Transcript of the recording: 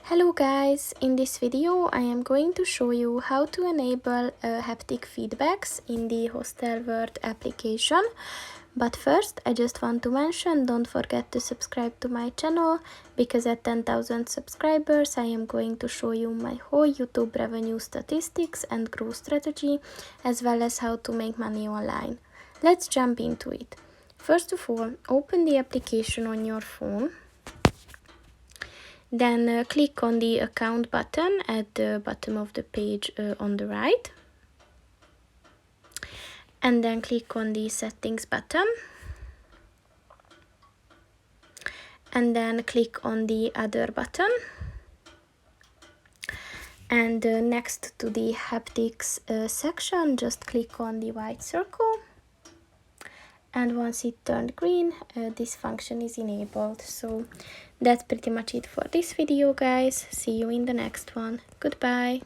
Hello guys, in this video I am going to show you how to enable haptic feedbacks in the Hostelworld application. But first I just want to mention, don't forget to subscribe to my channel, because at 10,000 subscribers I am going to show you my whole YouTube revenue statistics and growth strategy, as well as how to make money online. Let's jump into it. First of all, open the application on your phone. Then click on the account button at the bottom of the page on the right. And then click on the settings button. And then click on the other button. And next to the haptics section, just click on the white circle. And once it turned green, this function is enabled. So that's pretty much it for this video, guys. See you in the next one. Goodbye.